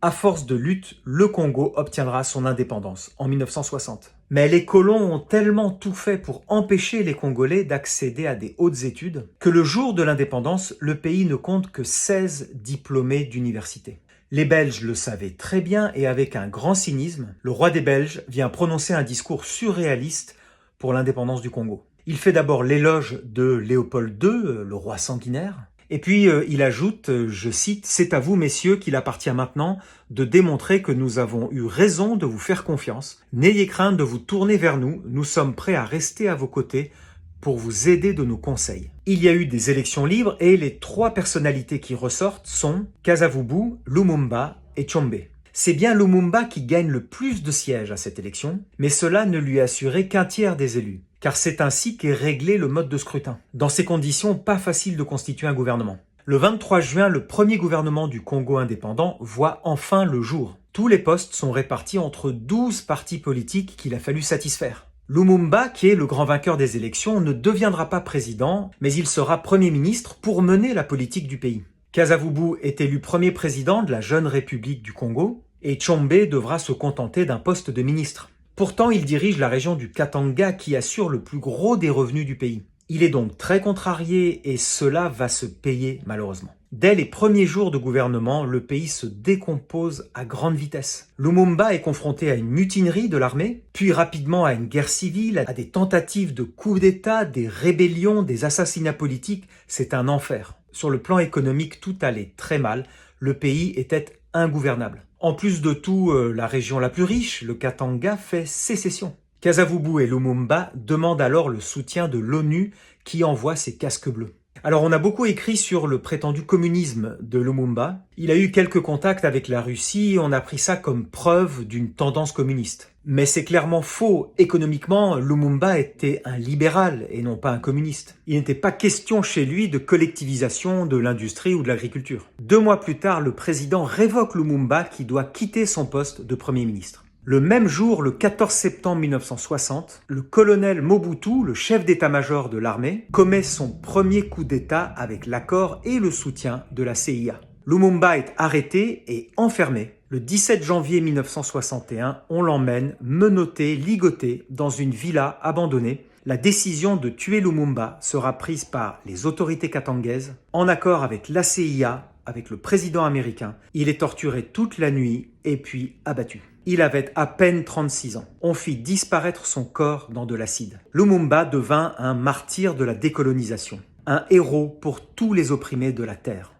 À force de lutte, le Congo obtiendra son indépendance en 1960. Mais les colons ont tellement tout fait pour empêcher les Congolais d'accéder à des hautes études que le jour de l'indépendance, le pays ne compte que 16 diplômés d'université. Les Belges le savaient très bien et avec un grand cynisme, le roi des Belges vient prononcer un discours surréaliste pour l'indépendance du Congo. Il fait d'abord l'éloge de Léopold II, le roi sanguinaire, et puis il ajoute, je cite, « C'est à vous, messieurs, qu'il appartient maintenant de démontrer que nous avons eu raison de vous faire confiance. N'ayez crainte de vous tourner vers nous, nous sommes prêts à rester à vos côtés pour vous aider de nos conseils. » Il y a eu des élections libres et les 3 personnalités qui ressortent sont Kasavubu, Lumumba et Tshombe. C'est bien Lumumba qui gagne le plus de sièges à cette élection, mais cela ne lui a assuré qu'un tiers des élus, car c'est ainsi qu'est réglé le mode de scrutin. Dans ces conditions, pas facile de constituer un gouvernement. Le 23 juin, le premier gouvernement du Congo indépendant voit enfin le jour. Tous les postes sont répartis entre 12 partis politiques qu'il a fallu satisfaire. Lumumba, qui est le grand vainqueur des élections, ne deviendra pas président, mais il sera Premier ministre pour mener la politique du pays. Kasavubu est élu premier président de la jeune République du Congo et Tshombe devra se contenter d'un poste de ministre. Pourtant, il dirige la région du Katanga qui assure le plus gros des revenus du pays. Il est donc très contrarié et cela va se payer malheureusement. Dès les premiers jours de gouvernement, le pays se décompose à grande vitesse. Lumumba est confronté à une mutinerie de l'armée, puis rapidement à une guerre civile, à des tentatives de coup d'État, des rébellions, des assassinats politiques. C'est un enfer. Sur le plan économique, tout allait très mal. Le pays était ingouvernable. En plus de tout, la région la plus riche, le Katanga, fait sécession. Kasavubu et Lumumba demandent alors le soutien de l'ONU qui envoie ses casques bleus. Alors on a beaucoup écrit sur le prétendu communisme de Lumumba. Il a eu quelques contacts avec la Russie et on a pris ça comme preuve d'une tendance communiste. Mais c'est clairement faux. Économiquement, Lumumba était un libéral et non pas un communiste. Il n'était pas question chez lui de collectivisation de l'industrie ou de l'agriculture. 2 mois plus tard, le président révoque Lumumba qui doit quitter son poste de Premier ministre. Le même jour, le 14 septembre 1960, le colonel Mobutu, le chef d'état-major de l'armée, commet son premier coup d'État avec l'accord et le soutien de la CIA. Lumumba est arrêté et enfermé. Le 17 janvier 1961, on l'emmène menotté, ligoté, dans une villa abandonnée. La décision de tuer Lumumba sera prise par les autorités katangaises, en accord avec la CIA, avec le président américain. Il est torturé toute la nuit et puis abattu. Il avait à peine 36 ans. On fit disparaître son corps dans de l'acide. Lumumba devint un martyr de la décolonisation, un héros pour tous les opprimés de la terre.